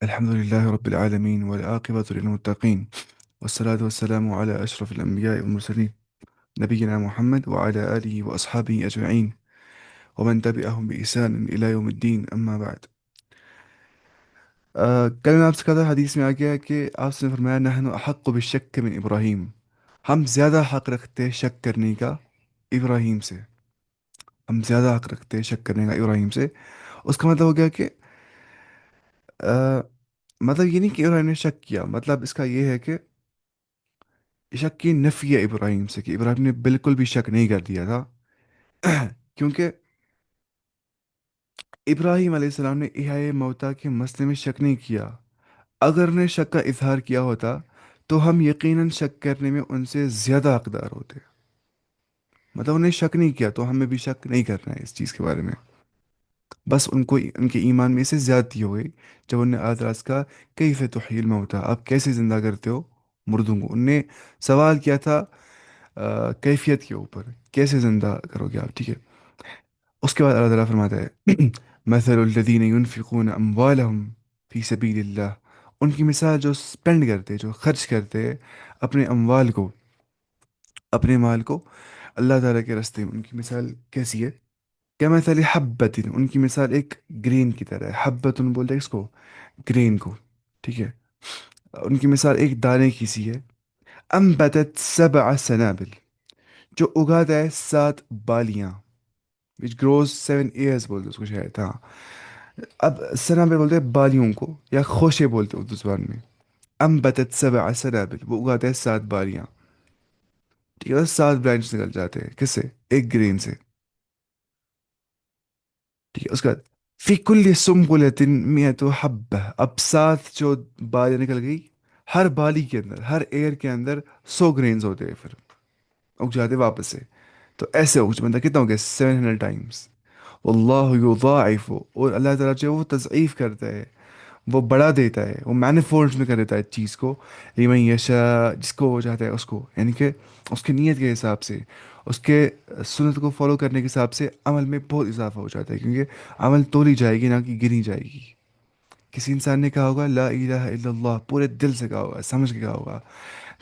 الحمد لله رب العالمين والعاقبة للمتقين، والصلاة والسلام على أشرف الأنبياء والمرسلين، نبينا محمد وعلى آله وأصحابه أجمعين ومن تبعهم بإحسان إلى يوم الدين، أما بعد. कल मैं आपसे कहा था, हदीस में आ गया है कि आपने फरमाया नहनु अहक्कु बिश्शक्क मिन इब्राहीम। हम ज़्यादा हक रखते हैं शक करने का इब्राहीम से। हम ज़्यादा हक रखते हैं शक करने का इब्राहीम से। उसका मतलब हो गया कि अ, मतलब ये नहीं कि इब्राहीम ने शक किया, मतलब इसका ये है कि शक की नफ़ी है इब्राहिम से, कि इब्राहिम ने बिल्कुल भी शक नहीं कर दिया था। क्योंकि इब्राहिम अलैहिस्सलाम ने इहाए मौता के मसले में शक नहीं किया। अगर ने शक का इजहार किया होता तो हम यकीनन शक करने में उनसे ज़्यादा हकदार होते। मतलब उन्हें शक नहीं किया तो हमें भी शक नहीं करना है इस चीज़ के बारे में। बस उनको उनके ईमान में से ज़्यादती हो गई जब उनने आदराज का कैफ़ तुहील मौता, आप कैसे ज़िंदा करते हो मुर्दों को। उनने सवाल किया था कैफियत के ऊपर, कैसे ज़िंदा करोगे आप, ठीक है। उसके बाद अल्लाह ताला फरमाता है मसलुल्लज़ीन युनफ़िक़ून अम्वालहुम फ़ी सबीलिल्लाह। उनकी मिसाल जो स्पेंड करते, जो खर्च करते हैं अपने अम्वाल को, अपने माल को अल्लाह ताला के रास्ते में, उनकी मिसाल कैसी है। क्या मसल हब्बतिन, उनकी मिसाल एक ग्रेन की तरह है। हब्बतुन बोलते हैं इसको, ग्रेन को, ठीक है। उनकी मिसाल एक दाने की सी है। अम्बतत सबअ सनाबिल, जो उगाता है 7 बालियां, विच ग्रोज 7 ईयर्स बोलते हैं उसको शायद, हाँ। अब सनाबिल बोलते हैं बालियों को, या खोशे बोलते हैं उर्दू जुबान में। अम्बतत सबअ सनाबिल, वो उगाता है 7 बालियां, ठीक है। 7 ब्रांच निकल जाते हैं किससे, एक ग्रेन से, ठीक है। उसके बाद फी कुल्ली सुम्बुलतिन मियतु हब्बा, अब 7 जो बालियां निकल गई, हर बाली के अंदर, हर एयर के अंदर 100 ग्रेन्स होते हैं, फिर उग जाते वापस से। तो ऐसे उग, मतलब कितना हो गया, 700 टाइम्स। वल्लाहु युदाइफु, और अल्लाह ताला जो है वो तज़ईफ करता है, वो बढ़ा देता है, वो मैनिफोल्ड्स में कर देता है चीज़ को। लिमन यशा, जिसको वो चाहता है उसको, यानी कि उसकी नीयत के हिसाब से, उसके सुन्नत को फॉलो करने के हिसाब से अमल में बहुत इजाफा हो जाता है, क्योंकि अमल तोली जाएगी ना कि गिनी जाएगी। किसी इंसान ने कहा होगा ला इलाहा इल्लल्लाह, पूरे दिल से कहा होगा, समझ के कहा होगा।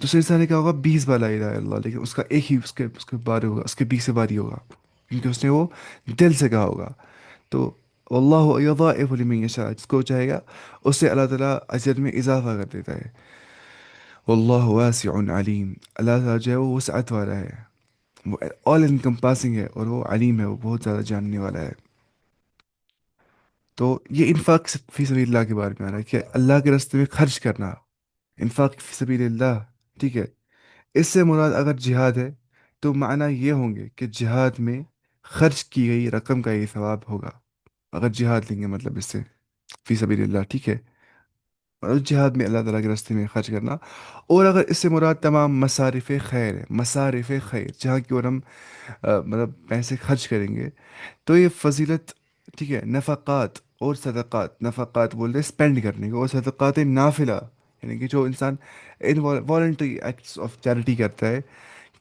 दूसरे इंसान ने कहा होगा 20 बार ला इलाहा इल्लल्लाह, लेकिन उसका एक ही उसके उसके बारे होगा, उसके 20 से बारी होगा, क्योंकि उसने वो दिल से कहा होगा। तो अल्लाह यदाइफु लिमन यशा, जिसको चाहेगा उससे अल्लाह ताला अजर में इजाफा कर देता है। वल्लाहु वासिउन अलीम, अल्लाह ताला जो है वो वसअत वाला है, वो ऑल इनकम्पासिंग है, और वो अलीम है, वो बहुत ज़्यादा जानने वाला है। तो ये इन्फाक फी सबीलिल्लाह के बारे में आ रहा है कि अल्लाह के रास्ते में खर्च करना, इन्फाक फी सबीलिल्लाह, ठीक है। इससे मुराद अगर जिहाद है तो माना ये होंगे कि जिहाद में खर्च की गई रकम का ये सवाब होगा, अगर जिहाद लेंगे मतलब इससे, फी सबीलिल्लाह, ठीक है। और जिहाद में अल्लाह ताला के रास्ते में खर्च करना। और अगर इससे मुराद तमाम मसारिफ़ खैर है, मसारिफ़ खैर जहाँ की ओर हम मतलब पैसे खर्च करेंगे, तो ये फजीलत, ठीक है। नफ़क़ात और सदक़ात, नफ़क़ात बोलते हैं स्पेंड करने को, और सदक़ात नाफिला, यानी कि जो इंसान इन वॉलंटरी एक्ट्स ऑफ चैरिटी करता है,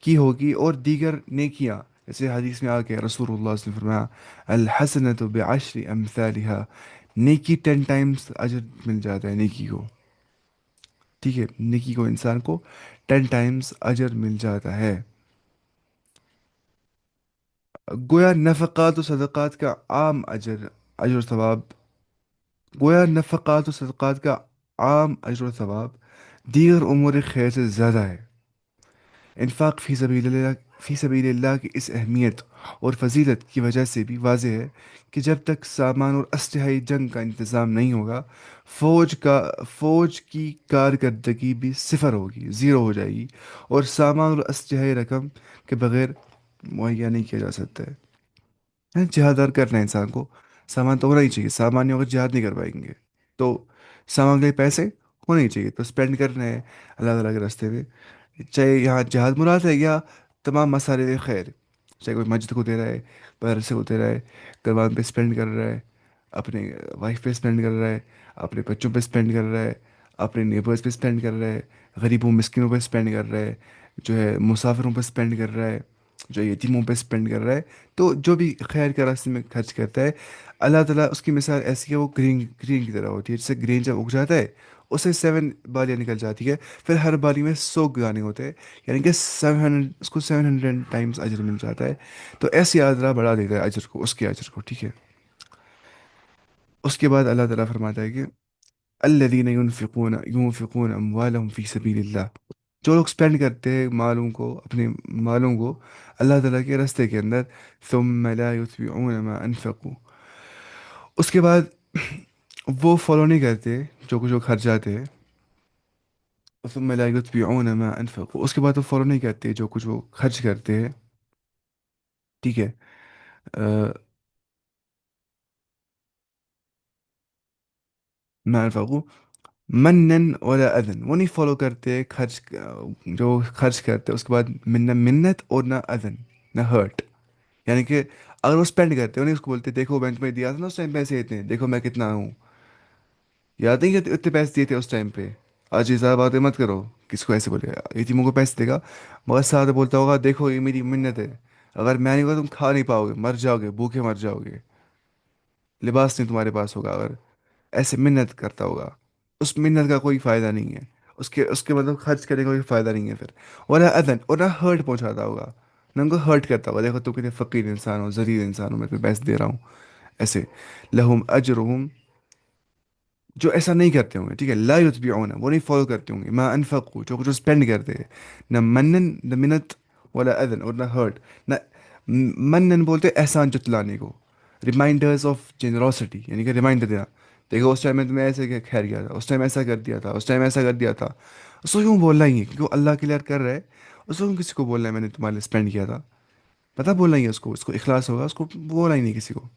की होगी। और दीगर नेकियां, जैसे हदीस में आ गया रसूलुल्लाह ने फरमाया अल हसनतु बिअश्रि अमसालिहा, नेकी 10 टाइम्स अजर मिल जाता है नेकी को, ठीक है। नेकी को इंसान को 10 टाइम्स अजर मिल जाता है। गोया नफ़क़ात और सदक़ात का आम अजर, अजर सवाब, गोया नफ़क़ात और सदक़ात का आम अजर सवाब दीगर उमूर खैर से ज़्यादा है। इन्फाक फ़ी सबीलिल्लाह की इस अहमियत और फजीलत की वजह से भी वाज़ेह है कि जब तक सामान और असलहाई जंग का इंतज़ाम नहीं होगा, फ़ौज की कारकर्दगी भी सिफर होगी, ज़ीरो हो जाएगी, और सामान और असलहाई रकम के बगैर मुहैया नहीं किया जा सकता है। जिहाद करना है इंसान को, सामान तो होना ही चाहिए, सामान नहीं होगा जिहाद नहीं कर पाएंगे। तो सामान के लिए पैसे होने ही चाहिए, तो स्पेंड करना है अल्लाह ताला के रास्ते में। चाहे यहाँ जहाद मुराद है या तमाम मसाले खैर, चाहे कोई मस्जिद को दे रहा है, मदरसे को दे रहा है, कुरान पे स्पेंड कर रहा है, अपने वाइफ पे स्पेंड कर रहा है, अपने बच्चों पे स्पेंड कर रहा है, अपने नेबर्स पे स्पेंड कर रहा है, गरीबों मिस्किनों पे स्पेंड कर रहा है, जो है मुसाफिरों पे स्पेंड कर रहा है, جو یتیموں پہ اسپینڈ کر رہا ہے، تو جو بھی خیر کے راستے میں خرچ کرتا ہے، اللہ تعالیٰ اس کی مثال ایسی ہے، وہ گرین گرین کی طرح ہوتی ہے، جیسے گرین جب اگ جاتا ہے اسے 7 بالیاں نکل جاتی ہے، پھر ہر بالی میں 100 گانے ہوتے ہیں، یعنی کہ 700، اس کو 700 ٹائمس اجر مل جاتا ہے۔ تو ایسی اللہ تعالیٰ بڑھا دیتا ہے اجر کو، اس کے اجر کو، ٹھیک ہے۔ اس کے بعد اللہ تعالیٰ فرماتا ہے کہ الذین ينفقون اموالهم فی سبیل اللہ، جو لوگ اسپینڈ کرتے ہیں مالوں کو، اپنے مالوں کو اللہ تعالیٰ کے راستے کے اندر، ثم لا يتبعون ما انفقوا، اس کے بعد وہ فالو نہیں کرتے جو کچھ وہ خرچاتے ہیں، ثم لا يتبعون ما انفقوا، اس کے بعد وہ فالو نہیں کرتے جو کچھ وہ خرچ کرتے ہیں، ٹھیک ہے۔ ما انفقوا منن ولا اذن، وہ نہیں فالو کرتے جو خرچ کرتے اس کے بعد نہ منت اور نہ اذن، نہ ہرٹ، یعنی کہ اگر وہ اسپینڈ کرتے ہیں، انہیں اس کو بولتے دیکھو بینک میں دیا تھا نا اس ٹائم پیسے اتنے، دیکھو میں کتنا ہوں، یاد نہیں کہ اتنے پیسے دیے تھے اس ٹائم پہ، آج یہ زیادہ باتیں مت کرو، کس کو ایسے بولے گا، یتیموں کو پیسے دے گا، مگر ساتھ بولتا ہوگا دیکھو یہ میری منت ہے، اگر میں نہیں ہوگا تم کھا نہیں پاؤ گے، مر جاؤ گے، بھوکے مر جاؤ گے، لباس نہیں تمہارے پاس ہوگا، اگر ایسے منت کرتا ہوگا، اس منت کا کوئی فائدہ نہیں ہے، اس کے مطلب خرچ کرنے کا کوئی فائدہ نہیں ہے پھر، ولا اذن، اور نہ ہرٹ پہنچاتا ہوگا، نہ ان کو ہرٹ کرتا ہوگا، دیکھو تم کتنے فقیر انسان ہو، ذلیل انسان ہو، میں تمہیں پیسے دے رہا ہوں، ایسے، لہم اجرہم، جو ایسا نہیں کرتے ہوں گے، ٹھیک ہے، لا یتبعون، وہ نہیں فالو کرتے ہوں گے، ما انفقوا، جو کچھ اسپینڈ کرتے ہیں، نہ منن، نہ منت، ولا اذن، اور نہ ہرٹ، نہ منن بولتے ہیں احسان جتلانے کو، ریمائنڈرز آف جنروسٹی، یعنی کہ ریمائنڈر دینا، دیکھو اس ٹائم میں تمہیں ایسے خیر کیا تھا، اس ٹائم ایسا کر دیا تھا، اس ٹائم ایسا کر دیا تھا، اس کو کیوں بولنا ہی ہے، کیونکہ وہ اللہ کلیئر کر رہا ہے، اس کو کیوں کسی کو بولنا ہے میں نے تمہارے لیے اسپینڈ کیا تھا، پتہ بولنا ہی ہے اس کو اخلاص ہوگا، اس کو بولنا ہی نہیں کسی کو،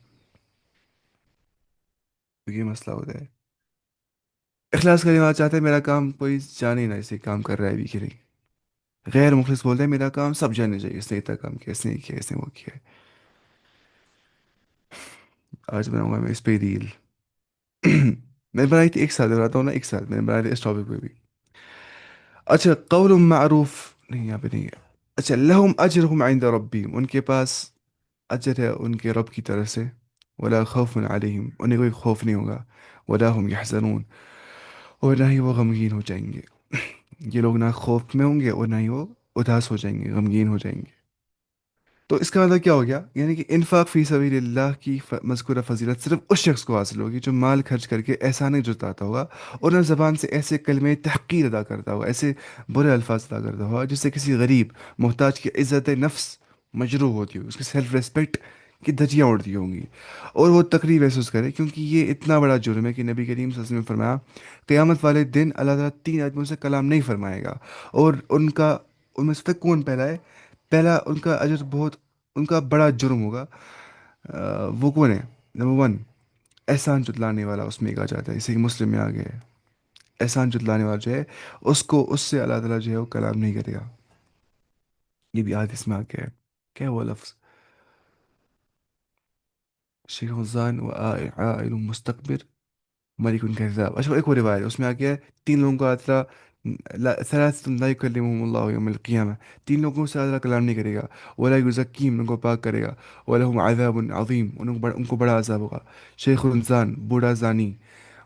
تو یہ مسئلہ ہوتا ہے۔ اخلاص کرنے والا چاہتا ہے میرا کام کوئی جانے نہ اسے کام کر رہا ہے بھی کہ نہیں، غیر مخلص بولتا ہے میرا کام سب جاننے چاہیے، اس نے اتنا کام کیا، اس نے یہ کیا، اس نے وہ کیا ہے۔ آج بناؤں گا میں اس پہ ریل میں نے بنائی تھی، ایک ساتھ بناتا ہوں نا، ایک ساتھ میں نے بنائی تھی اس ٹاپک پہ بھی۔ اچھا، قول معروف، نہیں یہاں پہ نہیں ہے، اچھا، لہم اجرہم عند ربہم، ان کے پاس اجر ہے ان کے رب کی طرف سے، ولا خوف علیہم، انہیں کوئی خوف نہیں ہوگا، ولا هم یحزنون، اور نہ ہی وہ غمگین ہو جائیں گے، یہ لوگ نہ خوف میں ہوں گے اور نہ ہی وہ اداس ہو جائیں گے، غمگین ہو جائیں گے۔ تو اس کا مطلب کیا ہو گیا، یعنی کہ انفاق فی سبیل اللہ کی مذکورہ فضیلت صرف اس شخص کو حاصل ہوگی جو مال خرچ کر کے احسان جتاتا ہوگا، اور نہ زبان سے ایسے کلمے تحقیر ادا کرتا ہوگا، ایسے برے الفاظ ادا کرتا ہوگا جس سے کسی غریب محتاج کی عزت نفس مجروح ہوتی ہوگی، اس کی سیلف ریسپیکٹ کی دھجیاں اڑتی ہوں گی، اور وہ تقریب محسوس کرے، کیونکہ یہ اتنا بڑا جرم ہے کہ نبی کریم صلی اللہ علیہ وسلم نے فرمایا قیامت والے دن اللہ تعالیٰ 3 آدمیوں سے کلام نہیں فرمائے گا، اور ان میں سے کون پہلا ہے، پہلا ان کا اجر بہت، ان کا بڑا جرم ہوگا، وہ کون ہے، نمبر ون، احسان جتلانے والا، اس میں کہا جاتا ہے، اسی کہ مسلم میں آ گیا ہے، احسان جتلانے والا جو ہے، اس سے اللہ تعالیٰ جو ہے وہ کلام نہیں کرے گا، یہ بھی حدیث میں آ گیا ہے، کیا وہ لفظ، شیخ الزان و عائل مستقبر ملک کذاب، اچھا ایک اور روایت ہے، اس میں آ گیا ہے 3 لوگوں کا اللہ، ثلاثۃ لا یکلمہم اللہ یوم القیامہ، 3 لوگوں سے اللہ کلام نہیں کرے گا، ولا یزکیم، ان کو پاک کرے گا، ولہم عذاب عظیم، ان کو بڑا عذاب ہوگا، شیخ الانسان، بوڑھا زانی،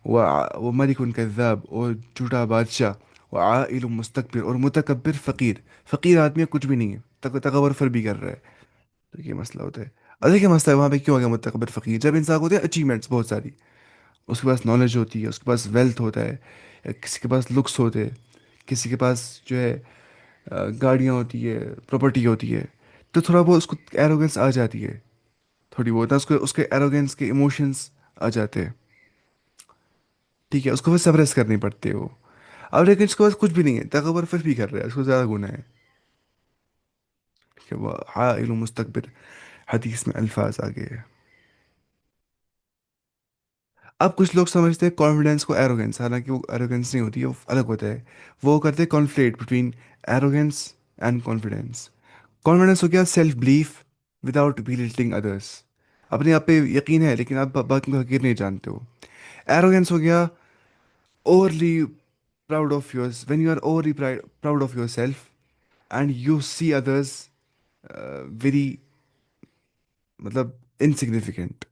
و ملک کذاب، اور جھوٹا بادشاہ، و عائل مستکبر، اور متکبر فقیر، فقیر آدمی کچھ بھی نہیں ہے، تکبر بھی کر رہا ہے، تو یہ مسئلہ ہوتا ہے۔ اور دیکھیے مسئلہ وہاں پہ کیوں ہو گیا متکبر فقیر، جب انسان کو ہوتے ہیں اچیومنٹس بہت ساری، اس کے پاس نالج ہوتی ہے، اس کے پاس ویلتھ ہوتا ہے، یا کسی کے پاس لکس ہوتے ہیں، کسی کے پاس جو ہے گاڑیاں ہوتی ہے، پراپرٹی ہوتی ہے، تو تھوڑا بہت اس کو ایروگنس آ جاتی ہے، تھوڑی بہت نا، اس کے ایروگنس کے ایموشنس آ جاتے ہیں، ٹھیک ہے، اس کو پھر سپریس کرنی پڑتے ہیں وہ، اب لیکن اس کے پاس کچھ بھی نہیں ہے، تکبر پھر بھی کر رہا ہے، اس کو زیادہ گناہ ہے، کہ وہ عائل و مستکبر، حدیث میں الفاظ آگے ہے۔ اب کچھ لوگ سمجھتے ہیں کانفیڈینس کو ایروگنس، حالانکہ وہ ایروگنس نہیں ہوتی ہے، وہ الگ ہوتا ہے، وہ کرتے ہیں conflict between arrogance and confidence. Confidence ہو گیا self belief without belittling others, اپنے آپ پہ یقین ہے لیکن آپ باقیوں کو حقیر نہیں جانتے ہو۔ ایروگنس ہو گیا overly proud of yours when you are overly proud of yourself and you see others very, मतलब इनसिग्निफिकेंट,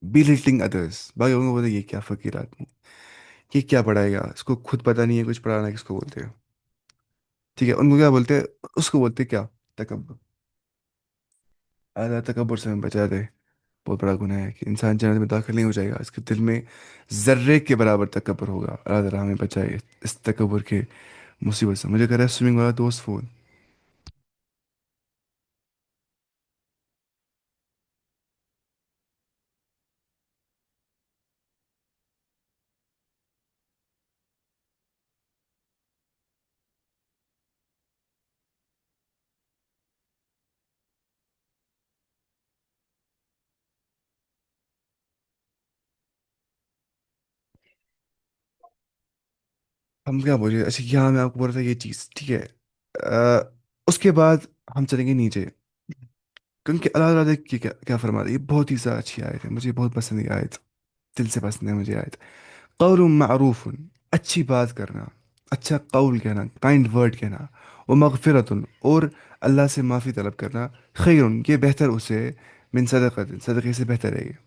बिलिटलिंग अदर्स। बाकी लोगों को बोलते ये क्या फकीर आदमी, ये क्या पढ़ाएगा, इसको खुद पता नहीं है कुछ पढ़ाना किसको बोलते हैं। ठीक है, उनको क्या बोलते हैं, उसको बोलते हैं क्या, तकब्बुर। अल्लाह तकब्बुर से हमें बचा दे। बहुत बड़ा गुनाह है कि इंसान जन्नत में दाखिल नहीं हो जाएगा, इसके दिल में जर्रे के बराबर तकब्बुर होगा। अल्लाह ताला हमें बचाए इस तकब्बुर के मुसीबत से। मुझे कह रहा है स्विमिंग वाला दोस्त फोन। हम क्या बोले, अच्छा यहाँ मैं आपको बोल रहा था ये चीज़, ठीक है। उसके बाद हम चलेंगे नीचे, क्योंकि अल्लाह ताला देख के क्या क्या फरमा रहा है। ये बहुत ही ज़्यादा अच्छी आयत है, मुझे बहुत पसंद है ये आयत, दिल से पसंद है मुझे आयत। कौल मारूफ, अच्छी बात करना, अच्छा कौल कहना, काइंड वर्ड कहना। वो मगफिरतुन, और अल्लाह से माफ़ी तलब करना। खैरुन, ये बेहतर उसे, मिन सदक़त, सदक़े से बेहतर है ये।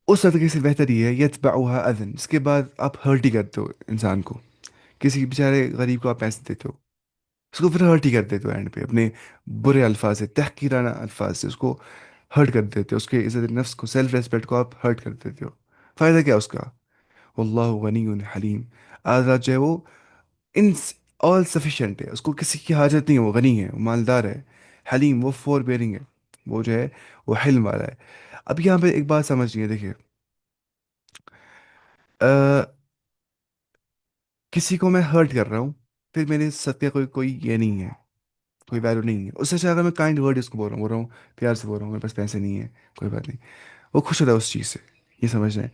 उस सदक़े से बेहतर ये है, यतबउहा अदन, जिसके बाद आप हर्ट ही करते हो इंसान को। किसी बेचारे गरीब को आप पैसे देते हो, उसको फिर हर्ट ही कर देते हो एंड पे, अपने बुरे अल्फाज से, तहकीराना अल्फाज से उसको हर्ट कर देते हो। उसके इज़्ज़त नफ्स को, सेल्फ रेस्पेक्ट को आप हर्ट कर देते हो। फ़ायदा क्या उसका। वल्लाहु गनीयुन हलीम, आज़ाद जो है वो इन ऑल सफिशेंट है, उसको किसी की हाजत नहीं है, वो गनी है, वो मालदार है। हलीम, वो फोर बेयरिंग है, वो जो है वो हिल्म वाला है। अब यहाँ पे एक बात समझिए, देखिए, अ, किसी को मैं हर्ट कर रहा हूँ, फिर मेरे सत्य कोई कोई ये नहीं है, कोई वैल्यू नहीं है। उससे अच्छा अगर मैं काइंड वर्ड उसको बोल रहा हूँ प्यार से बोल रहा हूँ, मेरे पास पैसे नहीं है, कोई बात नहीं, वो खुश होता है उस चीज़ से। ये समझ रहे हैं।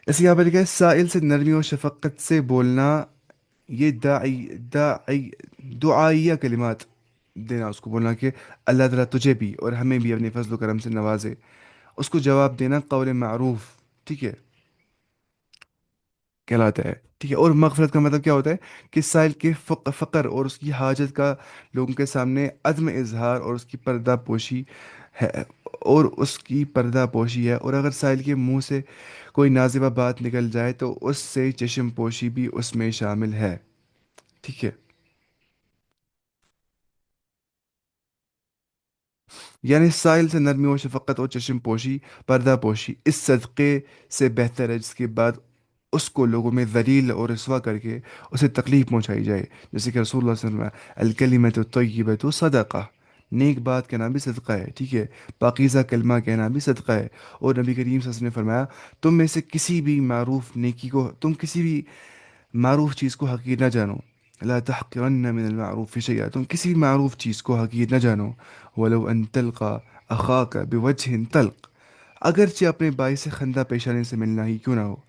इसलिए यहाँ पर लिखा है, साइल से नरमी और शफकत से बोलना। ये दाई, दाई, दुआइया कलिमात देना, उसको बोलना कि अल्लाह ताला तुझे भी और हमें भी अपने फजल करम से नवाजे। उसको जवाब देना कौल मारूफ, ठीक है, कहलाता है। ठीक है, और मगफरत का मतलब क्या होता है कि साइल के फ़क्र और उसकी हाजत का लोगों के सामने अदम इजहार और उसकी पर्दा पोशी है, और उसकी पर्दा पोशी है। और अगर साइल के मुंह से कोई नाजिबा बात निकल जाए तो उससे चश्म पोशी भी उसमें शामिल है। ठीक है, यानी साहिल से नरमी और शफकत और चश्म पोशी, पर्दा पोशी इस सदक़े से बेहतर है जिसके बाद उसको लोगों में जलील और रसवा करके उसे तकलीफ पहुंचाई जाए। जैसे कि रसूलुल्लाह सल्लल्लाहु अलैहि वसल्लम, अल कलिमतु तय्यबतु सदक़ा, नेक बात कहना भी सदका है। ठीक है, पाकीज़ा कलमा कहना भी सदका है। और नबी करीम सल्लल्लाहु अलैहि वसल्लम ने फरमाया, तुम में से किसी भी मारूफ नेकी को, तुम किसी भी मारूफ चीज़ को हकीर न जानो। ला तहक़िरन्न मिनल मारूफ़ि शैअ, तुम किसी भी मारूफ चीज़ को हकीर न जानो। वलो अन तल्क़ा अख़ाका बिवजहिन तल्क़, अगरचे अपने भाई से खंदा पेशानी से मिलना ही क्यों ना हो।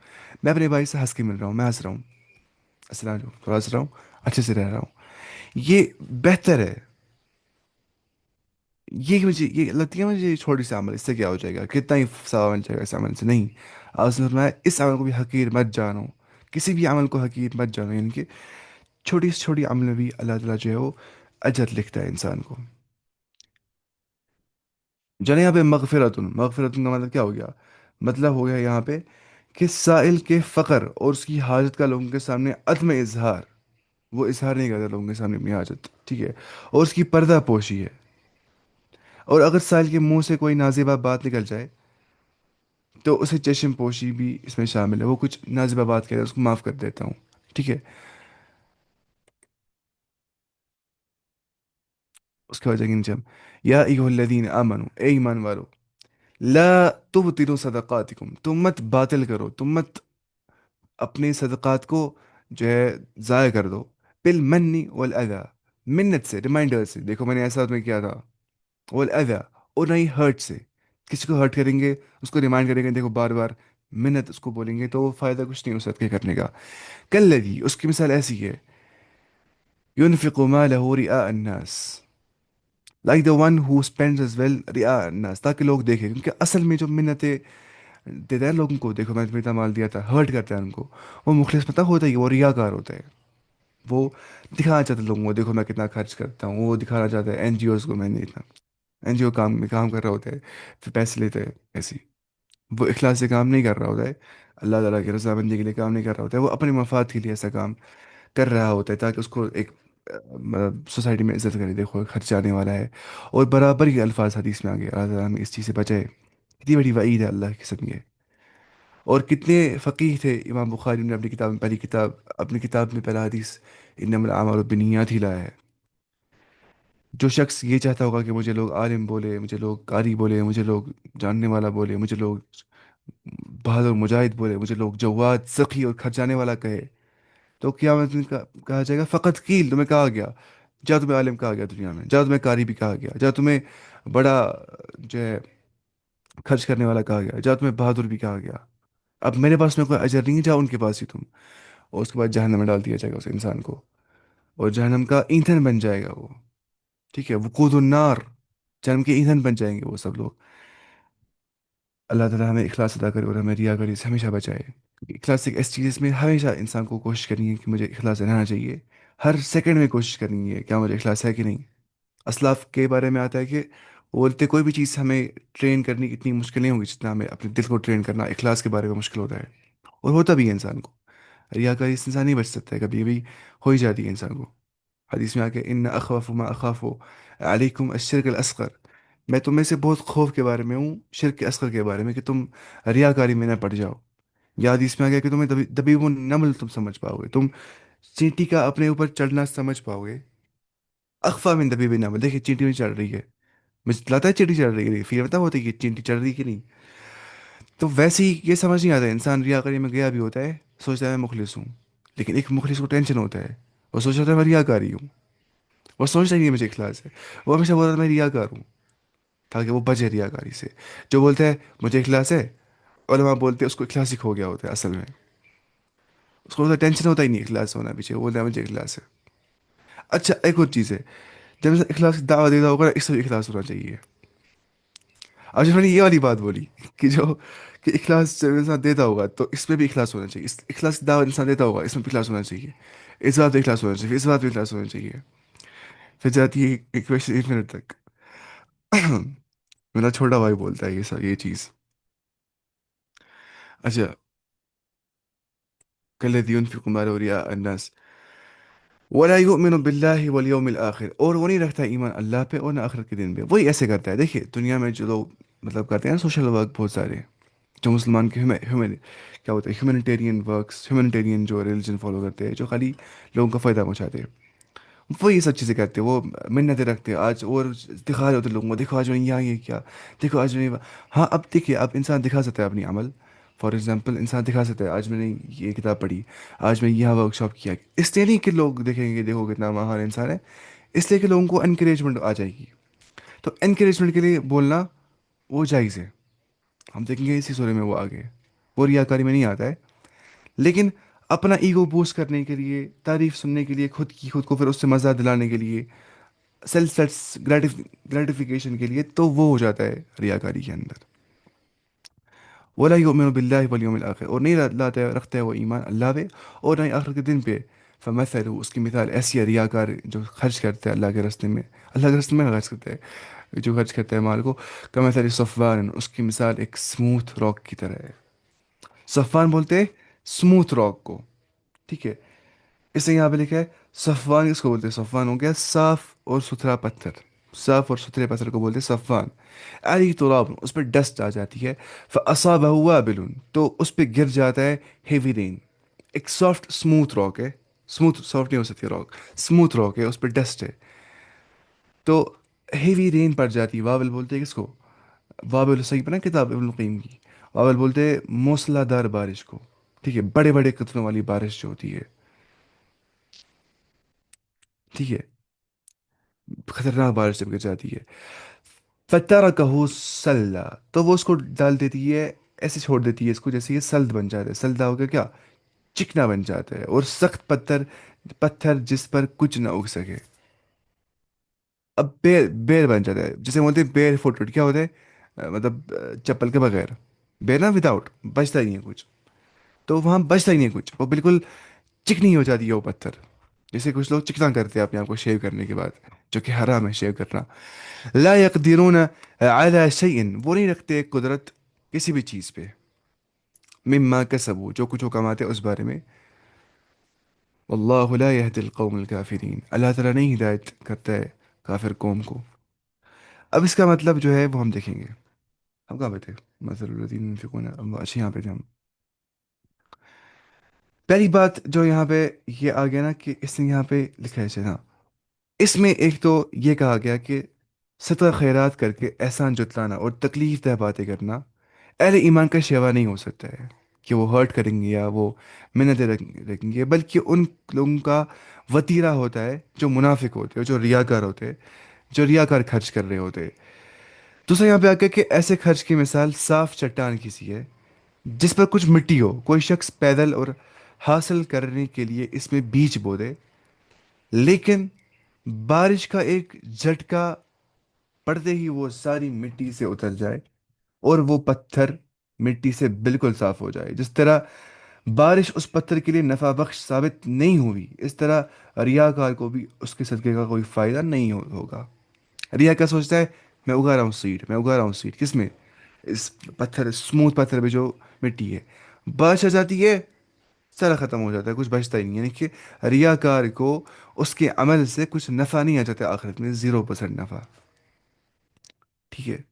मैं अपने भाई से हंस के मिल रहा हूँ, मैं हंस रहा हूँ, अस्सलाम वालेकुम, थोड़ा हंस रहा हूँ, अच्छे से रह रहा हूँ, ये बेहतर है। ये मुझे ये लगती है, मुझे छोटी सी अमल, इससे क्या हो जाएगा, कितना ही सवाब मिल जाएगा इस अमल से, नहीं। आपने फरमाया इस अमल को भी हकीर मत जानो, किसी भी अमल को हकीर मत जानो, यानी कि छोटी से छोटी अमल में भी अल्लाह ताला जो है वो अजर लिखता है इंसान को। जाने यहाँ पे मगफिरतुन, मगफिरतुन का मतलब क्या हो गया, मतलब हो गया यहाँ पे कि साइल के फ़क्र और उसकी हाजत का लोगों के सामने अदम इजहार, वो इजहार नहीं करता लोगों के सामने अपनी हाजत, ठीक है, और उसकी पर्दा पोशी है। और अगर साइल के मुंह से कोई नाजिबा बात निकल जाए तो उसे चश्म पोशी भी इसमें शामिल है, वो कुछ नाजिबा बात कह रहा है उसको माफ़ कर देता हूँ। ठीक है, उसके बाद जाएंगे नीचे हम, या अय्युहल्लज़ीन आमनू, ए ईमान वालो, ला तुबतिलू सदक़ातिकुम, तुम मत बातिल करो, तुम मत अपने सदक़ात को जो है ज़ाय कर दो, बिल मन्नी वल अदा, मिन्नत से, रिमाइंडर से, देखो मैंने ऐसा तुम्हें किया था, वल अदा, और नहीं हर्ट से, किसी को हर्ट करेंगे उसको रिमाइंड करेंगे, देखो बार बार मिन्नत उसको बोलेंगे तो वो फ़ायदा कुछ नहीं हो सदक़े करने का। कल्लज़ी, उसकी मिसाल ऐसी है, युनफ़िक़ु मालहु रिआ अन्नास, like the one who spends as well रिया अन्नास, ताकि लोग देखें। क्योंकि असल में जो मिन्नतें देता है लोगों को, देखो मैंने तुम्हें इतना माल दिया था, हर्ट करता है उनको, वो मुखलिस पता होता है कि वो रियाकार होता है। वो दिखाना चाहता है लोगों को, देखो मैं कितना खर्च करता हूँ, वो दिखाना चाहता है एनजीओज को मैंने इतना, एनजीओ काम में काम कर रहा होता है, फिर पैसे लेते हैं ऐसे ही। वो इखलास से काम नहीं कर रहा होता है, अल्लाह ताला की रज़ामंदी के लिए काम नहीं कर रहा होता है, वो अपने मफाद के लिए ऐसा काम कर रहा होता है ताकि उसको एक मतलब सोसाइटी में इज्जत करे, देखो खर्च आने वाला है। और बराबर ही अल्फाज हदीस में आ गए, अल्लाह ताला हमें इस चीज़ से बचाए। कितनी बड़ी वईद है अल्लाह की कसम ये। और कितने फ़कीह थे, इमाम बुखारी ने अपनी किताब में पहली किताब, अपनी किताब में पहला हदीस इन्नमल आमालु बिन्नियात ही लाया है। जो शख्स ये चाहता होगा कि मुझे लोग आलिम बोले, मुझे लोग कारी बोले, मुझे लोग जानने वाला बोले, मुझे लोग बहादुर मुजाहिद बोले, मुझे लोग जवाद सखी और खर्चाने वाला कहे, तो क़यामत में कहा जाएगा फ़कत कील, तुम्हें कहा गया, जा तुम्हें आलिम कहा गया दुनिया में, जा तुम्हें कारी भी कहा गया, जा तुम्हें बड़ा जो है खर्च करने वाला कहा गया, जा तुम्हें बहादुर भी कहा गया। अब मेरे पास में कोई अजर नहीं है, जाओ उनके पास ही तुम। और उसके बाद जहन्नम में डाल दिया जाएगा उस इंसान को, और जहन्नम का ईंधन बन जाएगा वो। ठीक है, वकूदुन्नार, जहन्नम के ईंधन बन जाएंगे वो सब लोग। अल्लाह ताला हमें इखलास अदा करे और हमें रियाकारी से हमेशा बचाए। इखलास एक ऐसी चीज़ है, इसमें हमेशा इंसान को कोशिश करनी है कि मुझे इखलास रहना चाहिए, हर सेकंड में कोशिश करनी है क्या मुझे इखलास है कि नहीं। असलाफ के बारे में आता है कि वो बोलते कोई भी चीज़ हमें ट्रेन करनी इतनी मुश्किल नहीं होगी जितना हमें अपने दिल को ट्रेन करना इखलास के बारे में मुश्किल होता है। और होता भी है इंसान को, रियाकारी से इंसान नहीं बच सकता है, कभी कभी हो ही जाती है इंसान को। हदीस में आके इन अखवाफु मा अखाफु अलैकुम अश्शिरक अल असगर, मैं तुम्हें से बहुत खौफ के बारे में हूँ, शिरक के असगर के बारे में, कि तुम रियाकारी में न पड़ जाओ। या हदीस में आ गया कि तुम्हें दबीबुन नमल तुम समझ पाओगे, तुम चींटी का अपने ऊपर चढ़ना समझ पाओगे। अखफा में दबीबुन नमल, देखिए चींटी में चढ़ रही है, मुझे लगता है चींटी चढ़ रही है, फील पता होता है कि चींटी चढ़ रही है कि नहीं। तो वैसे ही ये समझ नहीं आता, इंसान रियाकारी में गया भी होता है, सोचता है मैं मुखलिस हूँ, लेकिन एक मुखलिस को टेंशन होता है, वो सोचता है मैं रियाकारी हूँ, वो सोचता ही नहीं है मुझे इखलास है, वो हमेशा बोल रहा है मैं रियाकार हूँ, ताकि वो बचे रियाकारी से। जो बोलता है मुझे इखलास है, उलमा बोलते हैं उसको इखलास ही खो गया होता है असल में, उसको तो टेंशन होता ही नहीं इखलास होना पीछे, वो बोलता है मुझे इखलास है। अच्छा एक और चीज़ है, जब इंसान इखलास की दावा देता होगा ना, इससे भी इखलास होना चाहिए। अब जब मैंने ये वाली बात बोली कि जो कि इखलास जब इंसान देता होगा तो इसमें भी इखलास होना चाहिए, इस इखलास की दावा इंसान देता होगा इसमें भी इखलास होना चाहिए, इस बात भी इखलास होना चाहिए, इस बात भी इखलास होना चाहिए। फिर जाती है एक क्वेश्चन 1 मिनट तक। मेरा छोटा भाई बोलता है ये सब ये चीज़। अच्छा, कल्लज़ी युनफ़िक़ु मालहु रियाअ अन्नास वला युमिनु बिल्लाहि वल यौमिल आखिर, और वो नहीं रखता ईमान अल्लाह पे और ना आखिरत के दिन पे, वही ऐसे करता है। देखिए दुनिया में जो लोग मतलब करते हैं ना सोशल वर्क बहुत सारे, जो मुसलमान के ह्यूमन क्या होता है ह्यूमनिटेरियन वर्क्स, ह्यूमनिटेरियन जो रिलीजन फॉलो करते हैं, जो खाली लोगों का फ़ायदा पहुंचाते हैं, वो ये सब चीज़ें करते हैं, वो मिन्नतें रखते हैं आज, और दिखा रहे होते हैं लोगों को, देखो आज मैंने यहाँ ये किया, देखो आज मैंने हाँ अब देखिए, अब इंसान दिखा सकता है अपनी अमल। फॉर एग्जांपल इंसान दिखा सकता है आज मैंने ये किताब पढ़ी, आज मैं यहाँ वर्कशॉप किया, इसलिए नहीं कि लोग देखेंगे देखो कितना महान इंसान है, इसलिए कि लोगों को इनक्रेजमेंट आ जाएगी। तो इनक्रेजमेंट के लिए बोलना वो जायज़ है, हम देखेंगे इसी सूर्य में वो आगे, वो रियाकारी में नहीं आता है। लेकिन अपना ईगो बूस्ट करने के लिए, तारीफ सुनने के लिए, खुद को फिर उससे मज़ा दिलाने के लिए, सेल्फ ग्रेटिफिकेशन के लिए, तो वो हो जाता है रियाकारी के अंदर। वला युमिनु बिल्लाहि वल यौमिल आखिर, और नहीं लाता है रखता है वो ईमान अल्लाह पे और नहीं आखिर के दिन पे। फमसलु, उसकी मिसाल ऐसी है, रियाकार जो खर्च करता है अल्लाह के रास्ते में, अल्लाह के रास्ते में खर्च करता है, जो खर्च करता है माल को, कमसल सफ़वान, उसकी मिसाल एक स्मूथ रॉक की तरह है। सफ़वान बोलते हैं स्मूथ रॉक को, ठीक है। इसे यहाँ पे लिखा है सफ़वान, किसको बोलते हैं, सफ़वान हो गया साफ और सुथरा पत्थर, साफ और सुथरे पत्थर को बोलते हैं सफ़वान। अली तुराब, उस पर डस्ट आ जाती है, फ़असाबहु वाबिलुन, तो उस पर गिर जाता है हेवी रेन। एक सॉफ्ट स्मूथ रॉक है, स्मूथ सॉफ्ट नहीं हो सकती रॉक, स्मूथ रॉक है, उस पर डस्ट है, तो हेवी रेन पड़ जाती है। वाबिल बोलते हैं किसको, वाबिल सही पढ़ा किताब इब्नुल क़य्यिम की, वाबिल बोलते हैं मूसलाधार बारिश को, ठीक है, बड़े बड़े कतरों वाली बारिश जो होती है, ठीक है, खतरनाक बारिश जब गिर जाती है। फतरकहु सल्ला, तो वो उसको डाल देती है, ऐसे छोड़ देती है इसको जैसे ये सल्द बन जाता है, सल्दा हो गया क्या, चिकना बन जाता है, और सख्त पत्थर, पत्थर जिस पर कुछ ना उग सके। अब बेर बेर बन जाता है, जैसे बोलते हैं बेर फुट, क्या होता है मतलब चप्पल के बगैर, बेर ना विदाउट, बचता ही नहीं है कुछ, तो वहाँ बचता ही नहीं है कुछ, वो बिल्कुल चिकनी हो जाती है वो पत्थर। जैसे कुछ लोग चिकना करते हैं अपने आप को शेव करने के बाद, जो कि हराम है शेव करना। ला यक़दिरून अला शैइन, वो नहीं रखते कुदरत किसी भी चीज़ पे। मिम्मा कसबू, जो कुछ वो कमाते हैं उस बारे में। वल्लाहु ला यहदिल कौमल काफिरीन, अल्लाह ताला नहीं हिदायत करता है काफिर कौम को। अब इसका मतलब जो है वो हम देखेंगे। हम कहाँ पे थे? मसलुल्लज़ीन युनफ़िक़ून, अच्छा यहाँ पे थे हम। पहली बात जो यहाँ पे ये आ गया ना कि इसने यहाँ पे लिखा है ना, इसमें एक तो ये कहा गया कि सतह खैरात करके एहसान जतलाना और तकलीफ दह बातें करना अहले ईमान का शेवा नहीं हो सकता है, कि वो हर्ट करेंगे या वो मिन्नतें रखेंगे, बल्कि उन लोगों का वतीरा होता है जो मुनाफिक होते हैं, जो रियाकार होते हैं, जो रियाकार खर्च कर रहे होते हैं। दूसरा यहाँ पे आके कि ऐसे खर्च की मिसाल साफ चट्टान की सी है जिस पर कुछ मिट्टी हो, कोई शख्स पैदल और हासिल करने के लिए इसमें बीज बो दे, लेकिन बारिश का एक झटका पड़ते ही वो सारी मिट्टी से उतर जाए और वो पत्थर मिट्टी से बिल्कुल साफ हो जाए। जिस तरह बारिश उस पत्थर के लिए नफा बख्श साबित नहीं हुई, इस तरह रियाकार को भी उसके सदक़े का कोई फायदा नहीं होगा। रिया क्या सोचता है? मैं उगा रहा हूँ सीड, मैं उगा रहा हूँ सीड, किसमें? इस पत्थर, स्मूथ पत्थर पे जो मिट्टी है। बारिश आ जाती है, सारा खत्म हो जाता है, कुछ बचता ही नहीं है। यानी कि रियाकार को उसके अमल से कुछ नफा नहीं आ जाता आखिरत में, 0% नफा। ठीक है।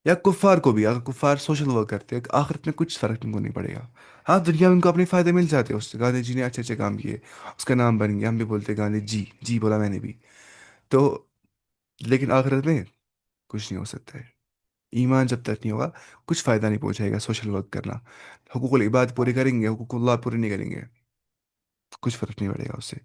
या कुफार को भी, अगर कुफार सोशल वर्क करते हैं, आखिरत में कुछ फर्क उनको नहीं पड़ेगा। हाँ, दुनिया में उनको अपने फायदे मिल जाते हैं, उससे गांधी जी ने अच्छे अच्छे काम किए, उसका नाम बन गया, हम भी बोलते हैं गांधी जी, जी बोला मैंने भी। तो लेकिन आखिरत में कुछ नहीं हो सकता है। ईमान जब तक नहीं होगा, कुछ फायदा नहीं पहुंचाएगा सोशल वर्क करना। हुकूकुल इबाद पूरे करेंगे, हुकूकुल्लाह पूरे नहीं करेंगे, कुछ फर्क नहीं पड़ेगा उससे।